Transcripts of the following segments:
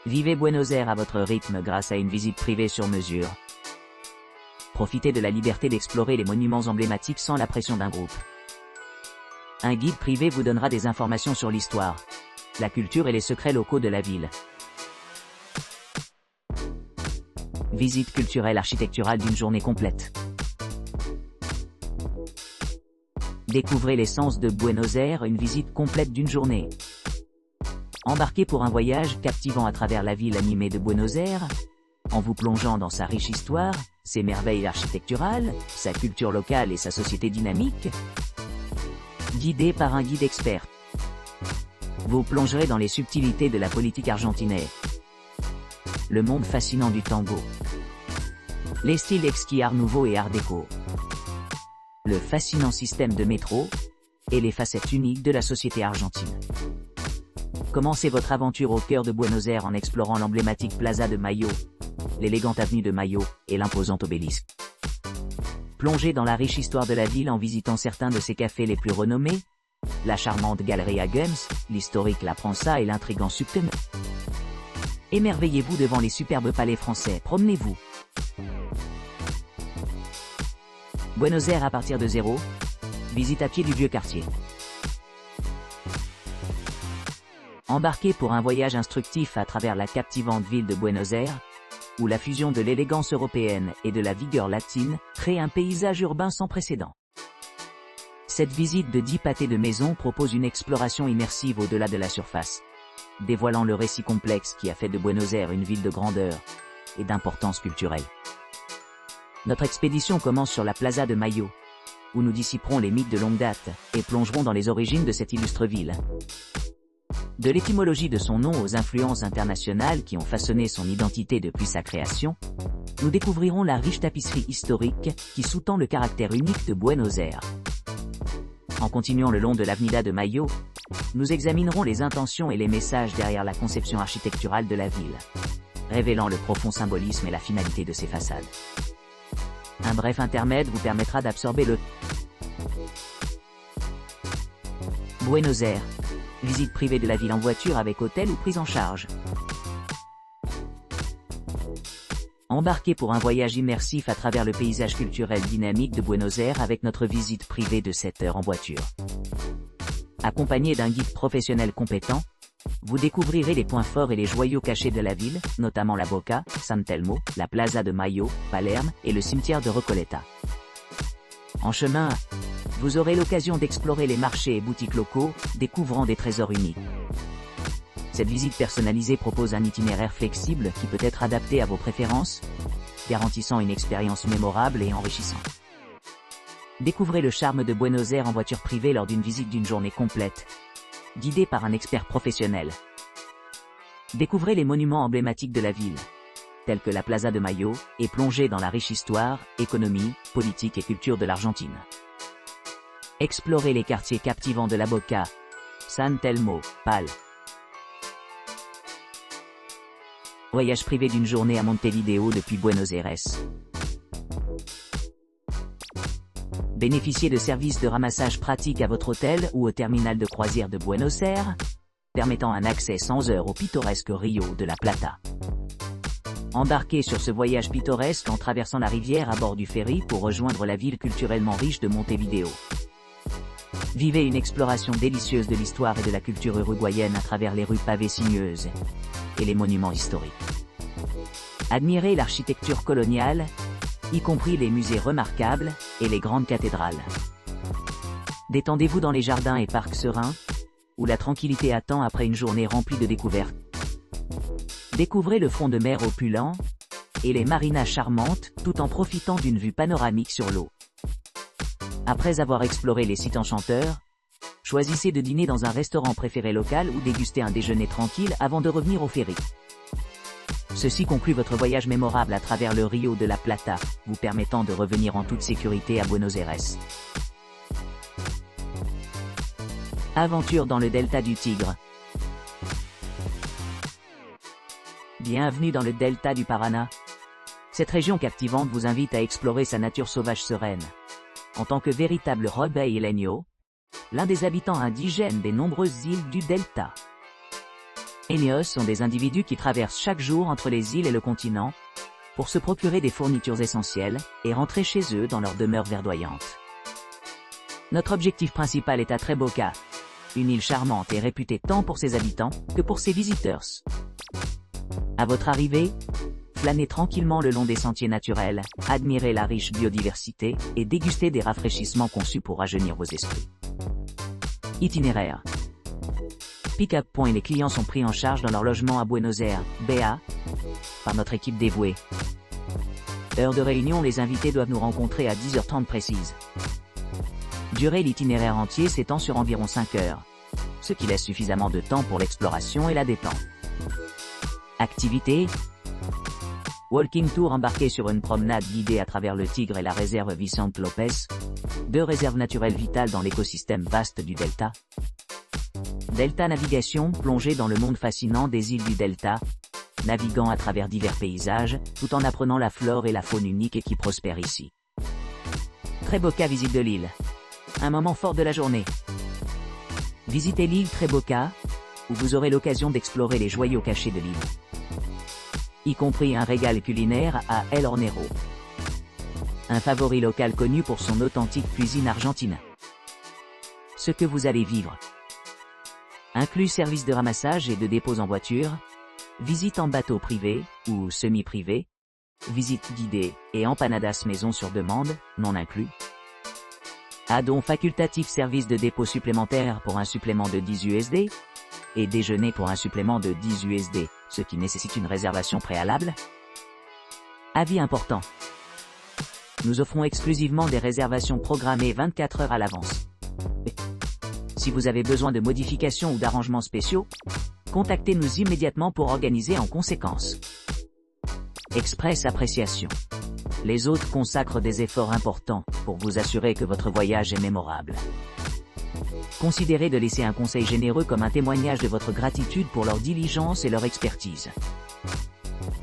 Vivez Buenos Aires à votre rythme grâce à une visite privée sur mesure. Profitez de la liberté d'explorer les monuments emblématiques sans la pression d'un groupe. Un guide privé vous donnera des informations sur l'histoire, la culture et les secrets locaux de la ville. Visite culturelle architecturale d'une journée complète. Découvrez l'essence de Buenos Aires, une visite complète d'une journée. Embarquez pour un voyage captivant à travers la ville animée de Buenos Aires, en vous plongeant dans sa riche histoire, ses merveilles architecturales, sa culture locale et sa société dynamique. Guidé par un guide expert, vous plongerez dans les subtilités de la politique argentinaise, le monde fascinant du tango, les styles exquis Art Nouveau et Art déco, le fascinant système de métro et les facettes uniques de la société argentine. Commencez votre aventure au cœur de Buenos Aires en explorant l'emblématique Plaza de Mayo, l'élégante avenue de Mayo et l'imposant obélisque. Plongez dans la riche histoire de la ville en visitant certains de ses cafés les plus renommés, la charmante Galeria Games, l'historique La Prensa et l'intrigant Subterfuge. Émerveillez-vous devant les superbes palais français, promenez-vous. Buenos Aires à partir de zéro, visite à pied du vieux quartier. Embarquez pour un voyage instructif à travers la captivante ville de Buenos Aires, où la fusion de l'élégance européenne et de la vigueur latine crée un paysage urbain sans précédent. Cette visite de 10 pâtés de maison propose une exploration immersive au-delà de la surface, dévoilant le récit complexe qui a fait de Buenos Aires une ville de grandeur et d'importance culturelle. Notre expédition commence sur la Plaza de Mayo, où nous dissiperons les mythes de longue date et plongerons dans les origines de cette illustre ville. De l'étymologie de son nom aux influences internationales qui ont façonné son identité depuis sa création, nous découvrirons la riche tapisserie historique qui sous-tend le caractère unique de Buenos Aires. En continuant le long de l'Avenida de Mayo, nous examinerons les intentions et les messages derrière la conception architecturale de la ville, révélant le profond symbolisme et la finalité de ses façades. Un bref intermède vous permettra d'absorber le Buenos Aires. Visite privée de la ville en voiture avec hôtel ou prise en charge. Embarquez pour un voyage immersif à travers le paysage culturel dynamique de Buenos Aires avec notre visite privée de 7 heures en voiture. Accompagné d'un guide professionnel compétent, vous découvrirez les points forts et les joyaux cachés de la ville, notamment la Boca, San Telmo, la Plaza de Mayo, Palerme et le cimetière de Recoleta. En chemin, vous aurez l'occasion d'explorer les marchés et boutiques locaux, découvrant des trésors uniques. Cette visite personnalisée propose un itinéraire flexible qui peut être adapté à vos préférences, garantissant une expérience mémorable et enrichissante. Découvrez le charme de Buenos Aires en voiture privée lors d'une visite d'une journée complète, guidée par un expert professionnel. Découvrez les monuments emblématiques de la ville, tels que la Plaza de Mayo, et plongez dans la riche histoire, économie, politique et culture de l'Argentine. Explorez les quartiers captivants de la Boca, San Telmo, Pal. Voyage privé d'une journée à Montevideo depuis Buenos Aires. Bénéficiez de services de ramassage pratiques à votre hôtel ou au terminal de croisière de Buenos Aires, permettant un accès sans heure au pittoresque Rio de la Plata. Embarquez sur ce voyage pittoresque en traversant la rivière à bord du ferry pour rejoindre la ville culturellement riche de Montevideo. Vivez une exploration délicieuse de l'histoire et de la culture uruguayenne à travers les rues pavées sinueuses et les monuments historiques. Admirez l'architecture coloniale, y compris les musées remarquables et les grandes cathédrales. Détendez-vous dans les jardins et parcs sereins, où la tranquillité attend après une journée remplie de découvertes. Découvrez le front de mer opulent et les marinas charmantes tout en profitant d'une vue panoramique sur l'eau. Après avoir exploré les sites enchanteurs, choisissez de dîner dans un restaurant préféré local ou déguster un déjeuner tranquille avant de revenir au ferry. Ceci conclut votre voyage mémorable à travers le Rio de la Plata, vous permettant de revenir en toute sécurité à Buenos Aires. Aventure dans le delta du Tigre. Bienvenue dans le delta du Paraná. Cette région captivante vous invite à explorer sa nature sauvage sereine. En tant que véritable Robailleño, l'un des habitants indigènes des nombreuses îles du delta. Enios sont des individus qui traversent chaque jour entre les îles et le continent, pour se procurer des fournitures essentielles, et rentrer chez eux dans leur demeure verdoyante. Notre objectif principal est à Treboka, une île charmante et réputée tant pour ses habitants, que pour ses visiteurs. À votre arrivée, flânez tranquillement le long des sentiers naturels, admirez la riche biodiversité, et dégustez des rafraîchissements conçus pour rajeunir vos esprits. Itinéraire. Pick-up point. Les clients sont pris en charge dans leur logement à Buenos Aires, BA, par notre équipe dévouée. Heure de réunion. Les invités doivent nous rencontrer à 10h30 précise. Durée. L'itinéraire entier s'étend sur environ 5 heures, ce qui laisse suffisamment de temps pour l'exploration et la détente. Activité. Walking tour. Embarqué sur une promenade guidée à travers le Tigre et la réserve Vicente Lopez, 2 réserves naturelles vitales dans l'écosystème vaste du delta. Delta navigation. Plongée dans le monde fascinant des îles du delta, naviguant à travers divers paysages, tout en apprenant la flore et la faune unique qui prospèrent ici. Treboka. Visite de l'île. Un moment fort de la journée. Visitez l'île Treboka, où vous aurez l'occasion d'explorer les joyaux cachés de l'île, y compris un régal culinaire à El Hornero, un favori local connu pour son authentique cuisine argentine. Ce que vous allez vivre inclut service de ramassage et de dépose en voiture, visite en bateau privé ou semi-privé, visite guidée et empanadas maison sur demande, non inclus. Add-on facultatif. Service de dépôt supplémentaire pour un supplément de 10 USD, et déjeuner pour un supplément de 10 USD, ce qui nécessite une réservation préalable. Avis important. Nous offrons exclusivement des réservations programmées 24 heures à l'avance. Si vous avez besoin de modifications ou d'arrangements spéciaux, contactez-nous immédiatement pour organiser en conséquence. Express appréciation. Les hôtes consacrent des efforts importants pour vous assurer que votre voyage est mémorable. Considérez de laisser un conseil généreux comme un témoignage de votre gratitude pour leur diligence et leur expertise.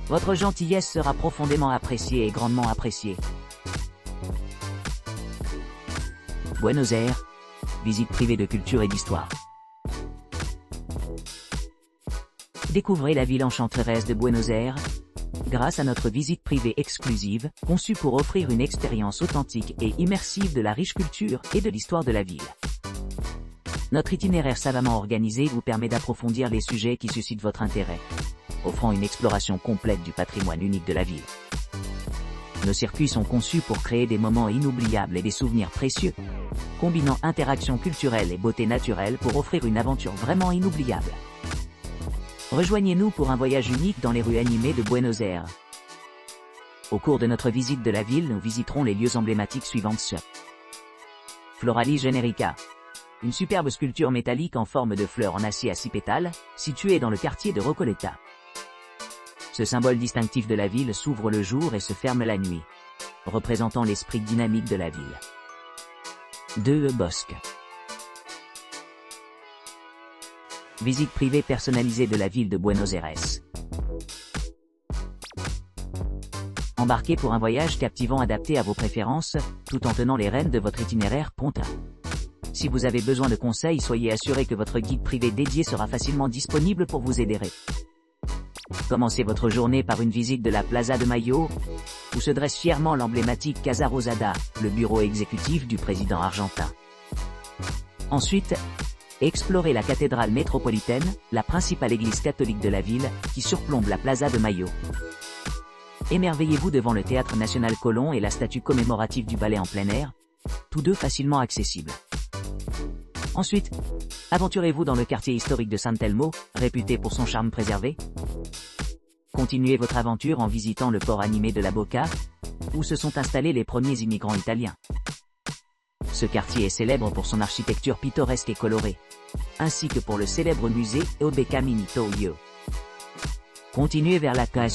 Votre gentillesse sera profondément appréciée et grandement appréciée. Buenos Aires. Visite privée de culture et d'histoire. Découvrez la ville enchanteresse de Buenos Aires, grâce à notre visite privée exclusive, conçue pour offrir une expérience authentique et immersive de la riche culture et de l'histoire de la ville. Notre itinéraire savamment organisé vous permet d'approfondir les sujets qui suscitent votre intérêt, offrant une exploration complète du patrimoine unique de la ville. Nos circuits sont conçus pour créer des moments inoubliables et des souvenirs précieux, combinant interaction culturelle et beauté naturelle pour offrir une aventure vraiment inoubliable. Rejoignez-nous pour un voyage unique dans les rues animées de Buenos Aires. Au cours de notre visite de la ville, nous visiterons les lieux emblématiques suivantes. Floralie Generica. Une superbe sculpture métallique en forme de fleur en acier à 6 pétales, située dans le quartier de Recoleta. Ce symbole distinctif de la ville s'ouvre le jour et se ferme la nuit, représentant l'esprit dynamique de la ville. 2. Bosque. Visite privée personnalisée de la ville de Buenos Aires. Embarquez pour un voyage captivant adapté à vos préférences, tout en tenant les rênes de votre itinéraire. Si vous avez besoin de conseils, soyez assuré que votre guide privé dédié sera facilement disponible pour vous aider. Commencez votre journée par une visite de la Plaza de Mayo, où se dresse fièrement l'emblématique Casa Rosada, le bureau exécutif du président argentin. Ensuite, explorez la cathédrale métropolitaine, la principale église catholique de la ville, qui surplombe la Plaza de Mayo. Émerveillez-vous devant le Théâtre National Colón et la statue commémorative du ballet en plein air, tous deux facilement accessibles. Ensuite, aventurez-vous dans le quartier historique de San Telmo, réputé pour son charme préservé. Continuez votre aventure en visitant le port animé de la Boca, où se sont installés les premiers immigrants italiens. Ce quartier est célèbre pour son architecture pittoresque et colorée, ainsi que pour le célèbre musée Obeka Minito Yo. Continuez vers la Calle